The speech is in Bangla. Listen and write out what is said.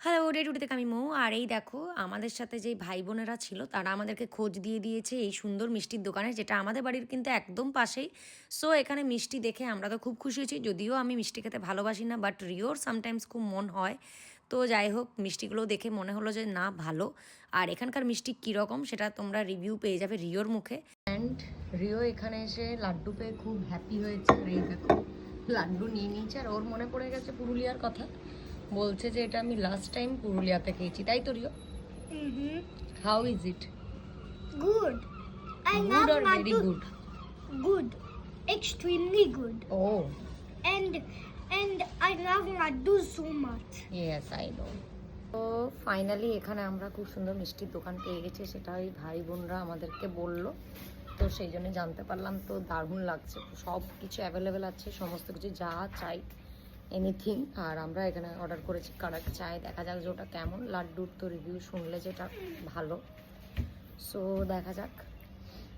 হ্যালো, ডে টু ডে থেকে আমি মৌ। আর এই দেখো আমাদের সাথে যেই ভাই বোনেরা ছিল তারা আমাদেরকে খোঁজ দিয়ে দিয়েছে এই সুন্দর মিষ্টির দোকানে, যেটা আমাদের বাড়ির কিন্তু একদম পাশেই। সো এখানে মিষ্টি দেখে আমরা তো খুব খুশি হয়েছি, যদিও আমি মিষ্টি খেতে ভালোবাসি না, বাট রিওর সামটাইমস খুব মন হয়। তো যাই হোক, মিষ্টিগুলো দেখে মনে হলো যে না ভালো। আর এখানকার মিষ্টি কীরকম সেটা তোমরা রিভিউ পেয়ে যাবে রিওর মুখে। অ্যান্ড রিও এখানে এসে লাড্ডু পেয়ে খুব হ্যাপি হয়েছে। আর এই দেখো লাড্ডু নিয়ে নিয়েছে, আর ওর মনে পড়ে গেছে পুরুলিয়ার কথা। বলছে যে এটা আমি লাস্ট টাইম পুরুলিয়াতে খেয়েছি, তাই তো Rio? How is it? Good. I Good love or very laddu. good? Good. Extremely good. Oh, And I love laddu so much. yes, I know. তো ফাইনালি এখানে আমরা খুব সুন্দর মিষ্টির দোকান পেয়ে গেছি, সেটা ওই ভাই বোনরা আমাদেরকে বললো, তো সেই জন্য জানতে পারলাম। তো দারুণ লাগছে, সব কিছু অ্যাভেলেবেল আছে, সমস্ত কিছু যা চাই এনিথিং। আর আমরা এখানে অর্ডার করেছি কারাক চাই, দেখা যাক যে ওটা কেমন। লাড্ডুর তো রিভিউ শুনলে যেটা ভালো, সো দেখা যাক।